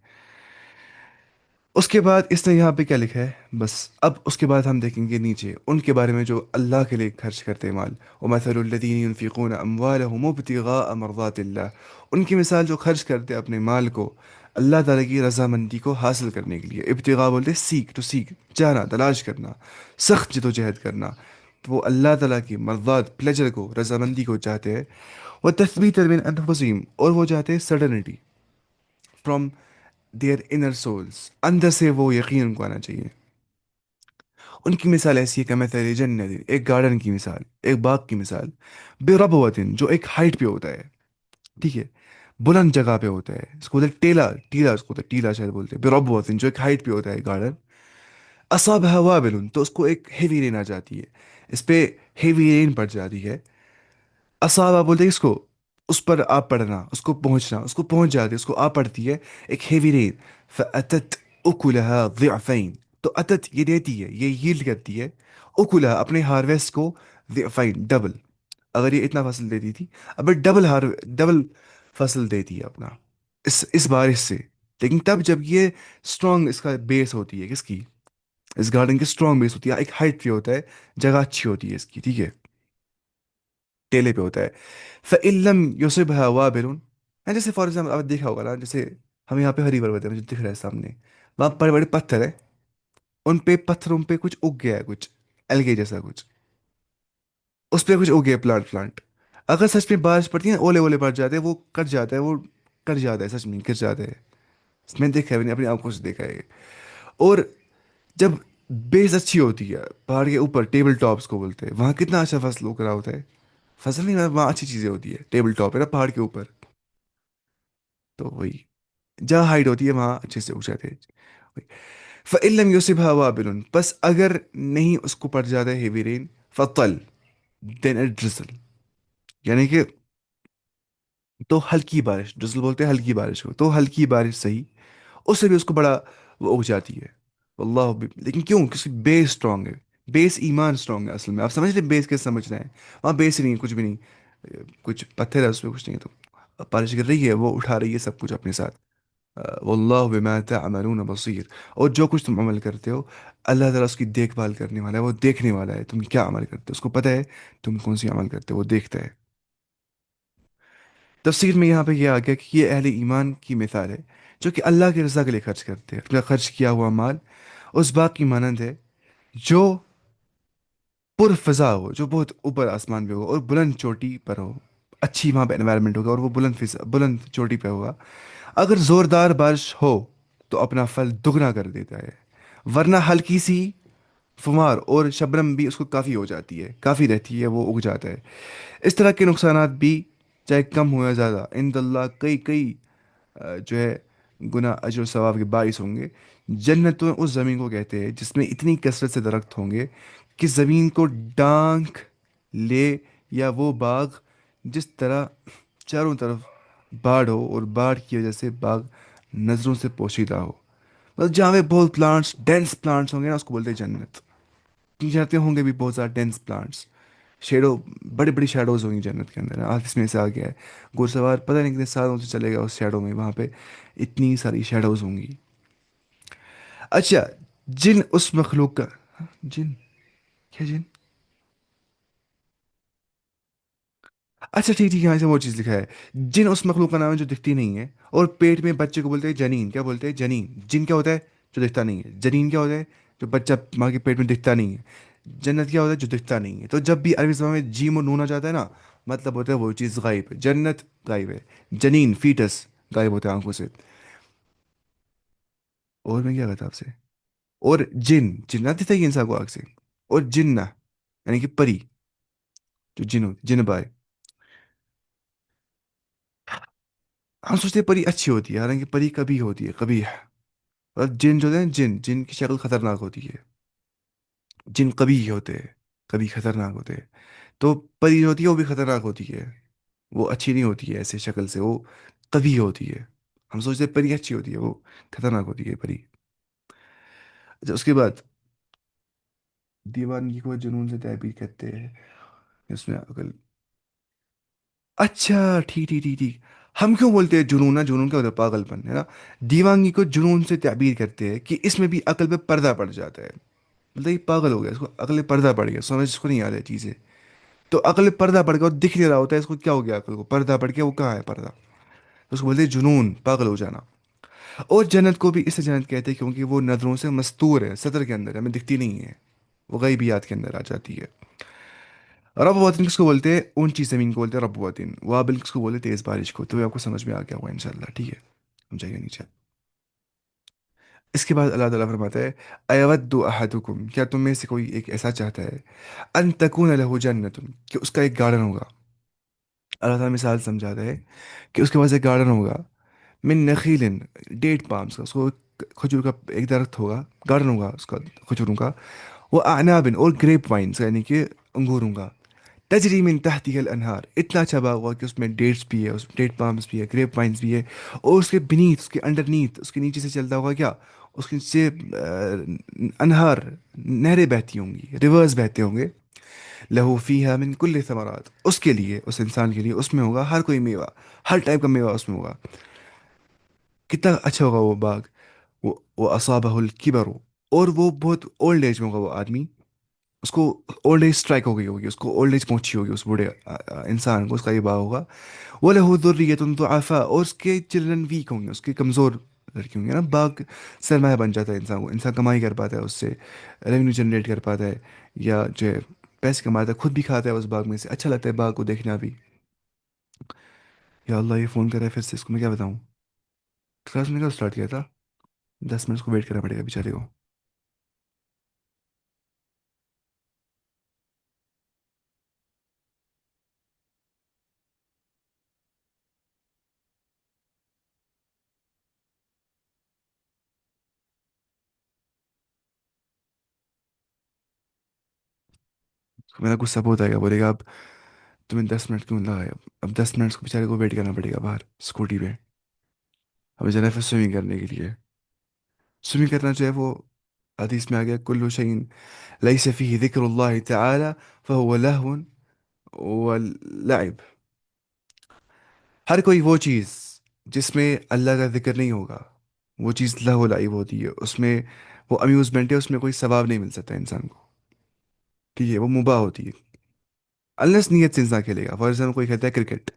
उसके बाद इसने यहाँ पे क्या लिखा है बस। अब उसके बाद हम देखेंगे नीचे उनके बारे में जो अल्लाह के लिए खर्च करते हैं माल। और मसलुल्लज़ीन युनफ़िक़ून अम्वालहुम इब्तिग़ाअ मरज़ातिल्लाह, उनकी मिसाल जो खर्च करते हैं अपने माल को अल्लाह ताला की रज़ामंदी को हासिल करने के लिए। इब्तिग़ा बोलते हैं सीख, टू सीख, जाना, तलाश करना, सख्त जदोजहद करना। तो वो अल्लाह ताला की मर्ज़ात, प्लेजर को, रज़ामंदी को चाहते हैं। वह तस्बीत मिन अनफुसिहिम, और वो चाहते हैं सडनिटी फ्रॉम देयर इनर सोल्स, अंदर से वो यकीन उनको आना चाहिए। उनकी मिसाल ऐसी है कि मथल जन्नत, एक गार्डन की मिसाल, एक बाग की मिसाल, बेरबवतिन, जो एक हाइट पे होता है। ठीक है, बुलंद जगह पे होता है, इसको बोलते हैं टीला, टीला उसको बोलते हैं, टीला शायद बोलते हैं। बेरबवतिन, जो एक हाइट पे होता है गार्डन। असाब हवा बिलुन, तो उसको एक हेवी रेन आ जाती है, इस पे हेवी रेन पड़ जाती है। असाबा बोलते हैं इसको, उस पर आप पड़ना, उसको पहुंचना, उसको पहुंच जाती है, उसको आ पड़ती है एक हेवी रेन। फ़अतत उकुलहा ज़िअफ़ैन, तो अतत ये देती है, ये यील्ड करती है, उकुलहा अपने हार्वेस्ट को, ज़िअफ़ैन डबल। अगर ये इतना फसल देती थी, अब डबल फसल देती है अपना, इस बारिश से। लेकिन तब जब ये स्ट्रांग, इसका बेस होती है किसकी? इस गार्डन की स्ट्रांग बेस होती है, एक हाइट पे होता है, जगह अच्छी होती है इसकी। ठीक है, टेले पे होता है। फ़इल्लम युसिबहा वाबिलुन, जैसे फॉर एग्जाम्पल आप देखा होगा ना, जैसे हम यहाँ पे हरी पर्वत है, मुझे दिख रहा है सामने, वहाँ बड़े बड़े पत्थर है, उन पे पत्थरों पे कुछ उग गया है, कुछ अलगे जैसा कुछ, उस पे कुछ उग गया प्लांट। अगर सच में बारिश पड़ती है ना, ओले ओले पड़ जाते हैं, वो कट जाता है, वो कट जाता है, सच में गिर जाता है। मैंने देखा है, मैंने अपनी आंखों से देखा है। और जब बेस अच्छी होती है पहाड़ के ऊपर, टेबल टॉप्स को बोलते हैं, वहाँ कितना अच्छा फसल उग रहा होता है। फसल नहीं, मतलब वहाँ अच्छी चीज़ें होती है, टेबल टॉप है ना पहाड़ के ऊपर। तो वही, जहाँ हाइट होती है वहाँ अच्छे से उग जाते हैं। फ़इल्लम युसिबहा वाबिलुन, बस अगर नहीं उसको पड़ जाता है हेवी रेन, फ़तल, देन इट ड्रिजल, यानी कि तो हल्की बारिश, ड्रिजल बोलते हैं हल्की बारिश को, तो हल्की बारिश सही, उससे भी उसको बड़ा वो उग जाती है। लेकिन क्यों? क्योंकि बेस स्ट्रांग है, बेस ईमान स्ट्रांग है। असल में आप समझ रहे बेस कैसे समझना है? वहाँ बेस ही नहीं है, कुछ भी नहीं, कुछ पत्थर है उसमें, कुछ नहीं है, तो बारिश गिर रही है, वो उठा रही है सब कुछ अपने साथ। वल्लाहु बिमा तअमलून बसीर, और जो कुछ तुम अमल करते हो, अल्लाह ताला उसकी देखभाल करने वाला है, वो देखने वाला है तुम क्या अमल करते हो, उसको पता है तुम कौन सी अमल करते हो, वो देखता है। तफसीर में यहाँ पे ये आ गया कि ये अहले ईमान की मिसाल है जो कि अल्लाह की रज़ा के लिए खर्च करते हैं। अपना खर्च किया हुआ माल उस बाग की मानंद है जो पुरफजा हो, जो बहुत ऊपर आसमान पे हो और बुलंद चोटी पर हो। अच्छी वहाँ पे एनवायरनमेंट होगा और वो बुलंद चोटी पे होगा। अगर जोरदार बारिश हो तो अपना फल दुगना कर देता है, वरना हल्की सी फुमार और शबनम भी उसको काफ़ी हो जाती है, काफ़ी रहती है, वो उग जाता है। इस तरह के नुकसानात भी चाहे कम हो या ज़्यादा इंदल्ला कई कई जो है गुना अजर सवाब के बाइस होंगे। जन्नतों उस ज़मीन को कहते हैं जिसमें इतनी कसरत से दरख्त होंगे कि ज़मीन को डांक ले, या वो बाग जिस तरह चारों तरफ बाढ़ हो और बाढ़ की वजह से बाग नज़रों से पोशीदा हो। मतलब जहाँ पे बहुत प्लांट्स, डेंस प्लांट्स होंगे ना, उसको बोलते हैं जन्नत। जन्नतें होंगे भी बहुत ज़्यादा डेंस प्लांट्स, शेडो, बड़ी बड़ी शेडोज होंगी जन्नत के अंदर। आज इसमें से आ गया है घुड़सवार, पता नहीं कितने सालों से चलेगा उस शेडो में, वहाँ पे इतनी सारी शेडोज होंगी। अच्छा, जिन उस मखलूक का, हाँ, जिन, क्या जिन, अच्छा ठीक ठीक, यहाँ से वो चीज़ लिखा है। जिन उस मखलूक का नाम है जो दिखती नहीं है, और पेट में बच्चे को बोलते हैं जनीन। क्या बोलते हैं? जनीन। जिन क्या होता है? जो दिखता नहीं है। जनीन क्या होता है? जो बच्चा माँ के पेट में दिखता नहीं है। जन्नत क्या होता है? जो दिखता नहीं है। तो जब भी अरबी ज़बान में जीम और नून आ जाता है ना, मतलब होता है वो चीज़ गायब है, जन्नत गायब है। जनीन, फीटस गायब होता है आंखों से। और मैं क्या कहता आपसे, और जिन, जिन्ना दिखता है इंसान को आँख से। और जिन्ना यानी कि परी, जो जिन होती, जिन बाय। हम सोचते हैं परी अच्छी होती है, हालांकि परी कभी होती है, कभी। और जिन जो है, जिन, जिन की शक्ल खतरनाक होती है। जिन कभी होते हैं, कभी खतरनाक होते हैं। तो परी जो होती है वो भी खतरनाक होती है, वो अच्छी नहीं होती है ऐसे शक्ल से, वो कभी होती है। हम सोचते हैं परी अच्छी होती है, वो खतरनाक होती है परी। अच्छा, उसके बाद दीवानगी को जुनून से ताबीर कहते हैं, इसमें अकल। अच्छा ठीक ठीक ठीक ठीक। हम क्यों बोलते हैं जुनून? ना, जुनून क्या होता है? पागलपन है ना। दीवानगी को जुनून से ताबीर करते हैं कि इसमें भी अकल पे पर्दा पड़ जाता है। मतलब ये पागल हो गया, इसको अकल में पर्दा पड़ गया, समझ इसको नहीं आ रही चीज़ें। तो अकल में पर्दा पड़ गया और दिख नहीं रहा होता है इसको, क्या हो गया अकल को? पर्दा पड़ गया, वो कहाँ है पर्दा? तो उसको बोलते हैं जुनून, पागल हो जाना। और जन्नत को भी इससे जन्नत कहते हैं क्योंकि वो नजरों से मस्तूर है, सतर के अंदर, हमें दिखती नहीं है, वो गैबियात के अंदर आ जाती है। रब वतन किसको बोलते हैं? ऊंची जमीन को बोलते हैं रब वतन। वाबिल किसको बोलते हैं? तेज बारिश को। तो ये आपको समझ में आ गया होगा इंशाल्लाह, ठीक है। हम जाइए नीचे। इसके बाद अल्लाह ताला फरमाता है, अयवद्दु अहदुकुम, क्या तुम में से कोई एक ऐसा चाहता है, अन तकून लहु जन्नतुन, कि उसका एक गार्डन होगा। अल्लाह ताला मिसाल समझाता है कि उसके पास एक गार्डन होगा, मिन नखीलिन, डेट पाम्स का, उसको खजूर का एक दरख्त होगा, गार्डन होगा उसका खजूरों का। वो अनाबिन, और ग्रेप वाइन्स यानी कि अंगूरों का। तजरी मिन तहतिहल अनहार, इतना अच्छा बाग हुआ कि उसमें डेट्स भी है, उस डेट पाम्स भी है, ग्रेप वाइन्स भी है। और उसके बीनीथ, उसके अंडरनीथ, उसके नीचे से चलता होगा क्या, उसके नीचे अनहार, नहरें बहती होंगी, रिवर्स बहते होंगे। लहू फीहा मिन कुल्ली थमरात, उसके लिए, उस इंसान के लिए उसमें होगा हर कोई मेवा, हर टाइप का मेवा उसमें होगा। कितना अच्छा होगा वो बाग। वो असाबहुल किबरु, और वो बहुत ओल्ड एज में होगा वो आदमी, उसको ओल्ड एज स्ट्राइक हो गई होगी, उसको ओल्ड एज पहुंची होगी उस बूढ़े इंसान को, उसका ये बाग होगा। वो लहू दुर्रियतुन दुआफा, और उसके चिल्ड्रन वीक होंगे, उसके कमज़ोर लड़के होंगे ना। बाग सरमाया बन जाता है इंसान को, इंसान कमाई कर पाता है उससे, रेवेन्यू जनरेट कर पाता है, या जो है पैसे कमाता है, खुद भी खाता है उस बाग में से। अच्छा लगता है बाग को देखना भी। या अल्लाह, ये फ़ोन कर रहा है फिर से, इसको मैं क्या बताऊँ? क्लास में कब स्टार्ट किया था? 10 मिनट को वेट करना पड़ेगा बेचारे को। मेरा गुस्सा बहुत आएगा, बोलेगा अब तुम्हें 10 मिनट क्यों लगाए? अब 10 मिनट को बेचारे को वेट करना पड़ेगा बाहर स्कूटी पे। अभी जाना है फिर स्विमिंग करने के लिए। स्विमिंग करना जो है वो, हदीस में आ गया, कुल्लु शैइन लैस फीही ज़िक्रुल्लाहि तआला फहुव लहवन व लइब। हर कोई वो चीज़ जिसमें अल्लाह का जिक्र नहीं होगा, वो चीज़ लहव लाइब होती है, उसमें वो अम्यूज़मेंट है, उसमें कोई सवाब नहीं मिल सकता इंसान को, ठीक है, वो मुबाह होती है। अनलेस नीयत से इंसान खेलेगा। फॉर एग्जाम्पल कोई खेलता है क्रिकेट,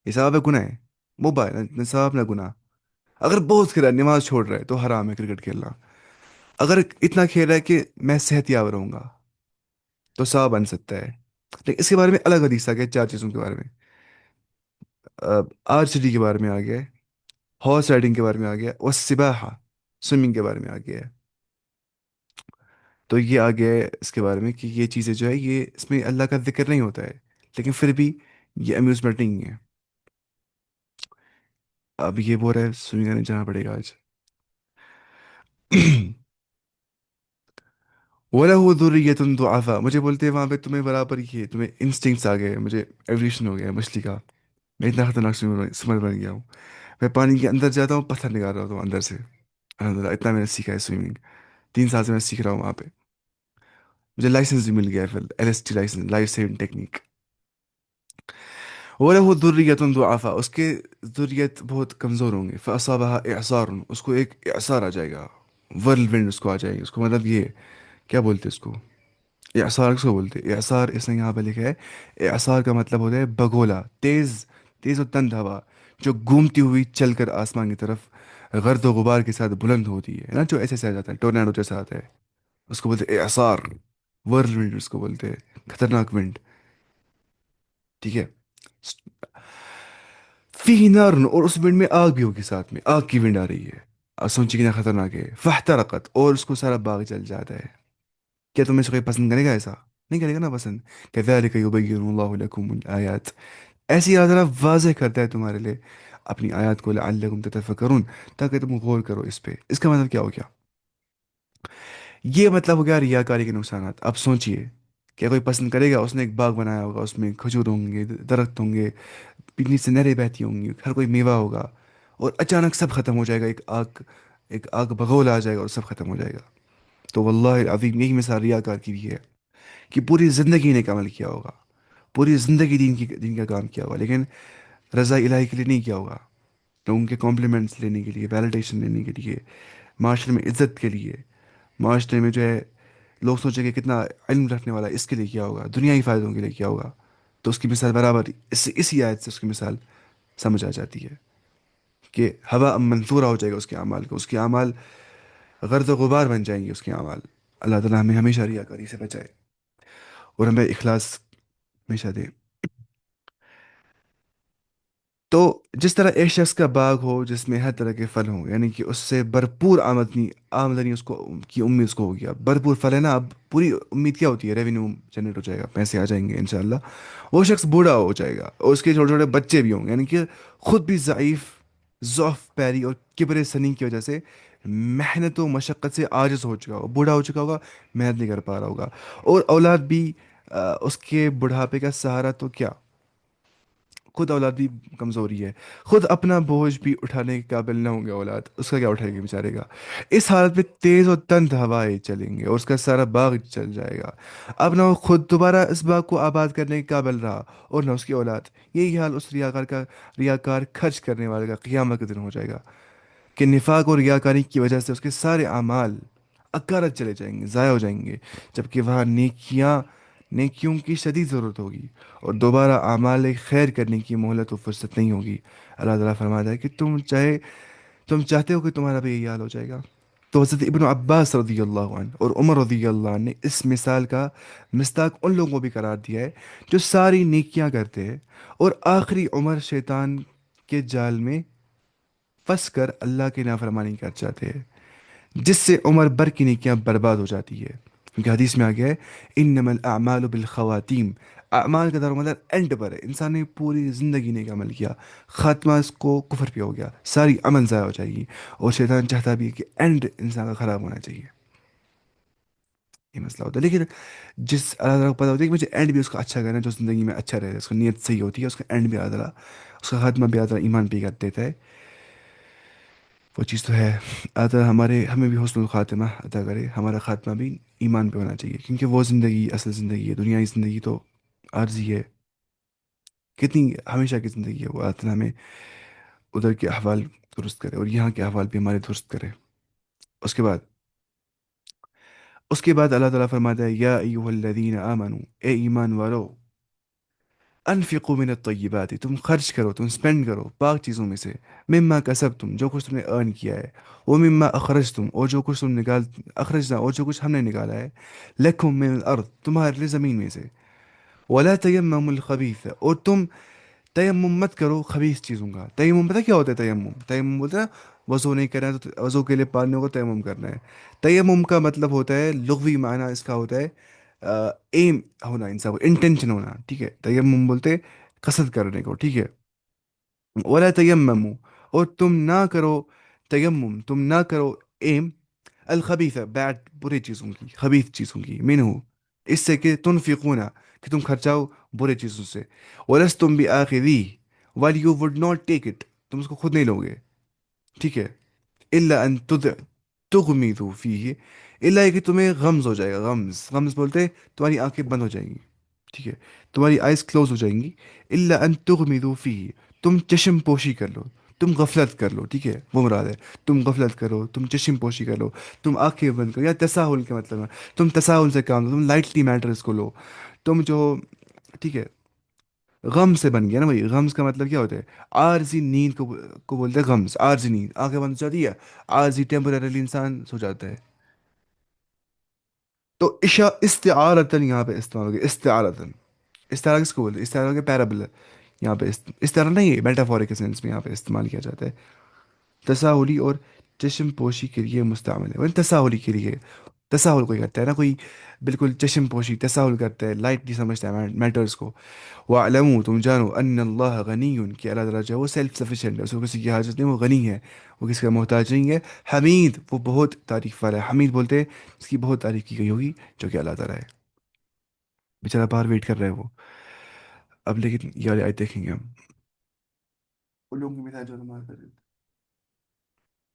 ये सवाब है गुनाह है? मुबाह है ना, सवाब ना गुनाह। अगर बहुत खेल रहा है, नमाज छोड़ रहा है, तो हराम है क्रिकेट खेलना। अगर इतना खेल रहा है कि मैं सेहतियाब रहूंगा, तो सवाब बन सकता है। लेकिन इसके बारे में अलग हदीस आ गया, चार चीज़ों के बारे में। आर्चरी के बारे में आ गया है, ہارس رائڈنگ کے بارے میں آ گیا، اور سباحہ، سوئمنگ کے بارے میں آ گیا ہے. تو یہ آ گیا ہے اس کے بارے میں کہ یہ چیزیں جو ہے یہ اس میں اللہ کا ذکر نہیں ہوتا ہے، لیکن پھر بھی یہ امیوزمنٹ نہیں ہے. اب یہ بول رہا ہے سوئمنگ کرنے جانا پڑے گا آج. وَلَهُ ذُرِّيَّةٌ ضُعَفَاء، مجھے بولتے ہیں وہاں پہ تمہیں برابر یہ تمہیں انسٹنکٹس آ گئے، مجھے ایولیوشن ہو گیا مچھلی کا. میں اتنا خطرناک سوئمر بن گیا ہوں. میں پانی کے اندر جاتا ہوں، پتھر نکال رہا ہوتا ہوں اندر سے. الحمد للہ اتنا میں نے سیکھا ہے سوئمنگ. 3 سال سے میں سیکھ رہا ہوں وہاں پہ. مجھے لائسنس بھی مل گیا ہے پھر، LST licence, life saving technique. وَلَهُ ذُرِّيَّةٌ ضُعَفَاء، اس کے ذریت بہت کمزور ہوں گے. فَأَصَابَهَا إِعْصَارٌ، اس کو ایک اعصار آ جائے گا. ورل ونڈ اس کو آ جائے گی. اس کو مطلب یہ کیا بولتے ہیں اس کو، اعصار کس کو بولتے ہیں؟ اعصار اس نے یہاں پہ لکھا ہے، اعصار کا مطلب ہوتا ہے بگولا، تیز، تیز و تند ہوا جو گھومتی ہوئی چل کر آسمان کی طرف گرد و غبار کے ساتھ بلند ہوتی ہے نا، جو ایسے سے آ جاتا ہے، ٹورناڈو جیسا آتا ہے. اس کو بولتے ہیں اعصار. ورل ونڈ اس کو بولتے ہیں، خطرناک ونڈ. ٹھیک ہے. فی نار، اور اس ونڈ میں آگ بھی ہوگی، ساتھ میں آگ کی ونڈ آ رہی ہے. اب سوچی کتنا خطرناک ہے. فاحترقت، اور اس کو سارا باغ جل جاتا ہے. کیا تمہیں سے کوئی پسند کرے گا ایسا؟ نہیں کرے گا نا پسند. كذلك يبين الله لكم الآيات، ایسی اللہ تعالیٰ واضح کرتا ہے تمہارے لیے اپنی آیات کو، لعلکم تتفکرون، تاکہ تم غور کرو اس پہ. اس کا مطلب کیا ہو گیا؟ یہ مطلب ہو گیا ریاکاری کے نقصانات. اب سوچئے، کیا کوئی پسند کرے گا؟ اس نے ایک باغ بنایا ہوگا، اس میں کھجور ہوں گے، درخت ہوں گے، پیچھے سے نہریں بہتی ہوں گی، ہر کوئی میوہ ہوگا، اور اچانک سب ختم ہو جائے گا. ایک آگ بگول آ جائے گا اور سب ختم ہو جائے گا. تو واللہ العظیم یہی مثال ریاکار کی بھی ہے، کہ پوری زندگی نے عمل کیا ہوگا، پوری زندگی دین کا کام کیا ہوگا، لیکن رضا الہی کے لیے نہیں کیا ہوگا. لوگوں کے کمپلیمنٹس لینے کے لیے، ویلیڈیشن لینے کے لیے، معاشرے میں عزت کے لیے، معاشرے میں جو ہے لوگ سوچیں کہ کتنا علم رکھنے والا ہے، اس کے لیے کیا ہوگا، دنیائی فائدوں کے لیے کیا ہوگا. تو اس کی مثال برابر اسی آیت سے اس کی مثال سمجھ آ جاتی ہے، کہ ہوا منصورہ ہو جائے گا اس کے اعمال کو، اس کے اعمال غرد و غبار بن جائیں گے اس کے اعمال. اللہ تعالیٰ ہمیں ہمیشہ ریاکاری سے بچائے اور ہمیں اخلاص ہمیشہ دے. تو جس طرح ایک شخص کا باغ ہو جس میں ہر طرح کے پھل ہوں، یعنی کہ اس سے بھرپور آمدنی اس کو کی امید اس کو ہو گیا. بھرپور پھل ہے نا، اب پوری امید کیا ہوتی ہے؟ ریونیو جنریٹ ہو جائے گا، پیسے آ جائیں گے انشاءاللہ. وہ شخص بوڑھا ہو جائے گا اور اس کے چھوٹے چھوٹے بچے بھی ہوں گے، یعنی کہ خود بھی ضعیف، ضعف پیری اور کبر سنی کی وجہ سے محنت و مشقت سے عاجز ہو چکا ہوگا، بوڑھا ہو چکا ہوگا، محنت نہیں کر پا رہا ہوگا. اور اولاد بھی اس کے بڑھاپے کا سہارا. تو کیا خود اولاد بھی کمزوری ہے، خود اپنا بوجھ بھی اٹھانے کے قابل نہ ہوں گے اولاد، اس کا کیا اٹھائے گا بیچارے گا. اس حالت میں تیز و تند ہوائیں چلیں گے اور اس کا سارا باغ چل جائے گا. اب نہ وہ خود دوبارہ اس باغ کو آباد کرنے کے قابل رہا، اور نہ اس کی اولاد. یہی حال اس ریاکار خرچ کرنے والے کا قیامت کے دن ہو جائے گا، کہ نفاق اور ریاکاری کی وجہ سے اس کے سارے اعمال اکارت چلے جائیں گے، ضائع ہو جائیں گے، جبکہ وہاں نیکیوں کی شدید ضرورت ہوگی، اور دوبارہ اعمال خیر کرنے کی مہلت و فرصت نہیں ہوگی. اللہ تعالیٰ فرماتا ہے کہ تم چاہتے ہو کہ تمہارا بھی یہی حال ہو جائے گا. تو حضرت ابن عباس رضی اللہ عنہ اور عمر رضی اللہ عنہ نے اس مثال کا مصداق ان لوگوں کو بھی قرار دیا ہے جو ساری نیکیاں کرتے ہیں اور آخری عمر شیطان کے جال میں پھنس کر اللہ کی نافرمانی کر جاتے ہیں، جس سے عمر بھر کی نیکیاں برباد ہو جاتی ہے. کیونکہ حدیث میں آ گیا ہے، انما الاعمال بالخواتیم، اعمال کا دار و مدار اینڈ پر ہے. انسان نے پوری زندگی نیک عمل کیا، خاتمہ اس کو کفر پہ ہو گیا، ساری عمل ضائع ہو جائے گی. اور شیطان چاہتا بھی ہے کہ اینڈ انسان کا خراب ہونا چاہیے. یہ مسئلہ ہوتا ہے. لیکن جس اللہ تعالیٰ کو پتہ ہوتا ہے کہ مجھے اینڈ بھی اس کا اچھا کرنا ہے، جو زندگی میں اچھا رہے، اس کا نیت صحیح ہوتی ہے، اس کا اینڈ بھی اللہ تعالیٰ، اس کا خاتمہ بھی اللہ تعالیٰ ایمان پہ کر دیتا ہے. وہ چیز تو ہے. اللہ تعالیٰ ہمیں بھی حسن الخاتمہ عطا کرے، ہمارا خاتمہ بھی ایمان پہ ہونا چاہیے، کیونکہ وہ زندگی اصل زندگی ہے. دنیائی زندگی تو عارضی ہے. کتنی ہمیشہ کی زندگی ہے وہ. اللہ تعالیٰ ہمیں ادھر کے احوال درست کرے اور یہاں کے احوال بھی ہمارے درست کرے. اس کے بعد اللہ تعالیٰ فرماتا ہے، یا ایہا الذین آمنو، اے ایمان والو، انفقوا من الطیبات، تم خرچ کرو، تم سپینڈ کرو پاک چیزوں میں سے، مما کسبتم، جو کچھ تم نے ارن کیا ہے، وہ مما اخرجتم، اور جو کچھ اخرجنا، اور جو کچھ ہم نے نکالا ہے، لکم من الارض، تمہارے لیے زمین میں سے، ولا تیمموا الخبیث، اور تم तयम्मुम मत करो खबीस चीज़ों का। तयम्मुम पता क्या होता है? तयम्मुम, तयम्मुम बोलते हैं ना, वज़ू नहीं करना है तो वज़ू के लिए पानी को तयम्मुम करना है। तयम्मुम का मतलब होता है, लुग़वी माना इसका होता है एम होना, इंसान को इंटेंशन होना, ठीक है। तयम्मुम बोलते हैं कसद करने को, ठीक है। वला तयम्ममु, और तुम ना करो, तयम्मुम तुम ना करो एम अल खबीसा, बैड बुरी चीज़ों की, खबीस चीज़ों की, मिनहु इससे कि तुनफिकूना, कि तुम खर्चाओ बुरे चीज़ों से। वलस तुम भी आखिरी, well you would not take it, तुम उसको खुद नहीं लोगे, ठीक है। इल्ला अन तुद तुगमिदू फीही, इल्ला ये कि तुम्हें गम्स हो जाएगा, गम्स, गम्स बोलते हैं तुम्हारी आंखें बंद हो जाएंगी, ठीक है, तुम्हारी आइज क्लोज हो जाएंगी। इल्ला अन तुगमिदू फीही, तुम चश्म पोशी कर लो, तुम गफलत कर लो, ठीक है, वो मुराद है। तुम गफलत करो, तुम चश्म पोशी कर लो, तुम आंखें बंद करो, या तसाहुल के मतलब है, तुम तसाहुल से काम लो, तुम लाइटली मैटर्स को लो, तुम जो, ठीक है। गम से बन गया ना भाई, गम्स का मतलब क्या होता है? आरजी नींद को बोलते हैं गम्स, आरजी नींद, आंखें बंद हो जाती है, आरजी टेम्पररी इंसान सो जाता है। तो इशा इस्तिआरतन यहाँ पे इस्तेमाल हो गया, इस्तिआरतन। इस्तारा किसको बोलते हैं? इस्तारा के पैराबल यहाँ पे इस्तारा नहीं है, मेटाफोरिक सेंस में यहाँ पे इस्तेमाल किया जाता है। तसाहुली और चश्म पोशी के लिए मुस्तामिल है, वही तसाहुली के लिए। तसाहुल कोई करता है ना, कोई बिल्कुल चश्म पोशी तसाहुल करता है, लाइटली समझता है मैटर्स को। वालमू तुम जानो अन्न अल्लाह गनीयुन, कि अल्लाह ताला जो है वो सेल्फ सफिशिएंट है, उसको किसी की हाजत नहीं, वो गनी है, वो किसी का मोहताज नहीं है। हमीद, वो बहुत तारीफ वाला है, हमीद बोलते हैं इसकी बहुत तारीफ की गई होगी, जो कि अल्लाह ताला है। बेचारा बाहर वेट कर रहा है वो। अब लेकिन ये वाली आयत देखेंगे हम, उन लोगों की मिसाल जो नमाज कर रहे थे।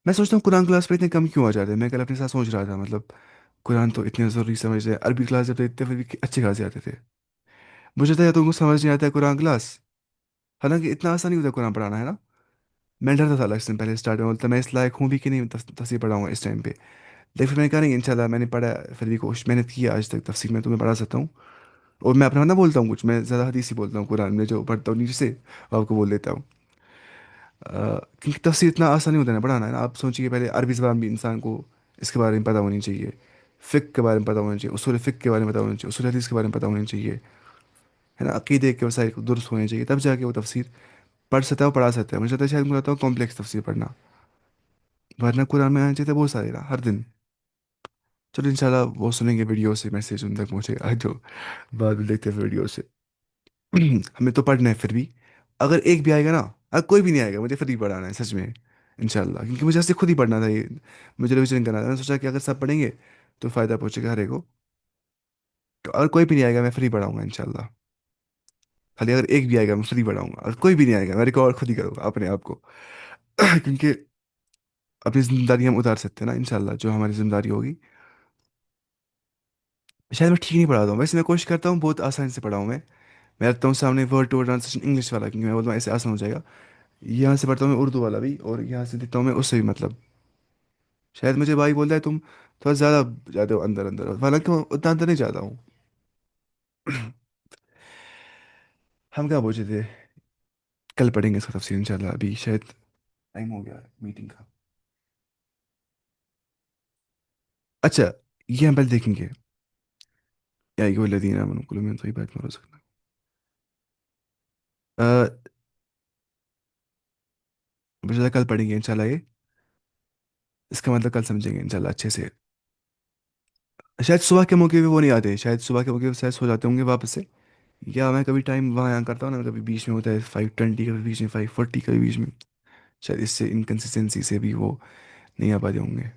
मैं सोचता हूँ कुरान क्लास पे इतने कम क्यों आ जाते हैं? मैं कल अपने साथ सोच रहा था, मतलब कुरान तो इतने ज़रूरी समझते हैं, अरबी क्लास जब देखते फिर भी अच्छे खासे आते थे। मुझे तो या तो उनको समझ नहीं आता है कुरान क्लास, हालांकि इतना आसान नहीं होता कुरान पढ़ाना, है ना। मैं डरता था अलग दिन पहले स्टार्ट में, बोलता मैं इस लायक हूँ भी कि नहीं तफसीर पढ़ाऊंगा इस टाइम पे। लेकिन फिर मैंने कहा नहीं, इंशाल्लाह मैंने पढ़ा, फिर भी कोशिश मेहनत की है, आज तक तफसीर में तुम्हें पढ़ा सकता हूँ। और मैं अपना ना बोलता हूँ कुछ, मैं ज़्यादा हदीस ही बोलता हूँ कुरान में, जो पढ़ता हूँ नीचे से वो आपको बोल देता हूँ। क्योंकि तफसीर इतना आसान नहीं होता है ना पढ़ाना, है ना। आप सोचिए, पहले अरबी ज़बान भी इंसान को इसके बारे में पता होनी चाहिए, फ़िक के बारे में पता होना चाहिए, उसूल फ़िक के बारे में पता होना चाहिए, उसूल हदीस के बारे में पता होना चाहिए, है ना। अकीदे के वसाइल को दुरुस्त होने चाहिए, तब जाके वो तफसीर पढ़ सकता है और पढ़ा सकता है। मुझे लगता है शायद, मुझे लगता है कॉम्प्लेक्स तफसीर पढ़ना, वरना कुरान में आना चाहिए था बहुत सारे ना हर दिन। चलो इंशाल्लाह वो सुनेंगे वीडियो से, मैसेज उन तक पहुँचेगा जो बाद में देखते हैं वीडियो से। हमें तो पढ़ना है फिर भी, अगर एक भी आएगा ना, अगर कोई भी नहीं आएगा, मुझे फिर भी पढ़ाना है सच में, इंशाल्लाह। क्योंकि मुझे ऐसे खुद ही पढ़ना था ये, मुझे रिविजन करना था। मैंने सोचा कि अगर सब पढ़ेंगे तो फ़ायदा पहुंचेगा हर एक को। तो अगर कोई भी नहीं आएगा, मैं फ्री पढ़ाऊंगा इंशाल्लाह। खाली अगर एक भी आएगा मैं फ्री पढ़ाऊंगा, अगर कोई भी नहीं आएगा मैं रिकॉर्ड खुद ही करूँगा अपने आप को। क्योंकि अपनी जिम्मेदारी हम उतार सकते हैं ना इंशाल्लाह, जो हमारी जिम्मेदारी होगी। शायद मैं ठीक नहीं पढ़ाता हूँ, वैसे मैं कोशिश करता हूँ बहुत आसानी से पढ़ाऊँ मैं रखता हूँ सामने word to word translation English वाला, क्योंकि मैं बोलता हूँ ऐसे आसान हो जाएगा। यहाँ से पढ़ता हूँ मैं उर्दू वाला भी, और यहाँ से देखता हूँ मैं उससे भी, मतलब शायद मुझे भाई बोलता है तुम थोड़ा ज़्यादा जाते हो अंदर अंदर, हालांकि मैं उतना अंदर नहीं जाता हूँ। हम क्या पूछे थे? कल पढ़ेंगे इसका तफसील इंशाल्लाह, अभी शायद टाइम हो गया मीटिंग का। अच्छा, ये हम पहले देखेंगे, या ये वल्लज़ीना आमनू कुलू मिन तय्यिबाति मा रज़क़नाहुम। अ, मुझे लगा कल पढ़ेंगे इंशाल्लाह ये, इसका मतलब कल समझेंगे इंशाल्लाह अच्छे से। शायद सुबह के मौके पे वो नहीं आते, शायद सुबह के मौके पे शायद सो जाते होंगे वापस से, या मैं कभी टाइम वहाँ यहाँ करता हूँ ना, कभी बीच में होता है 5:20, कभी बीच में 5:40, कभी बीच में, शायद इससे इनकन्सिस्टेंसी से भी वो नहीं आ पाते होंगे।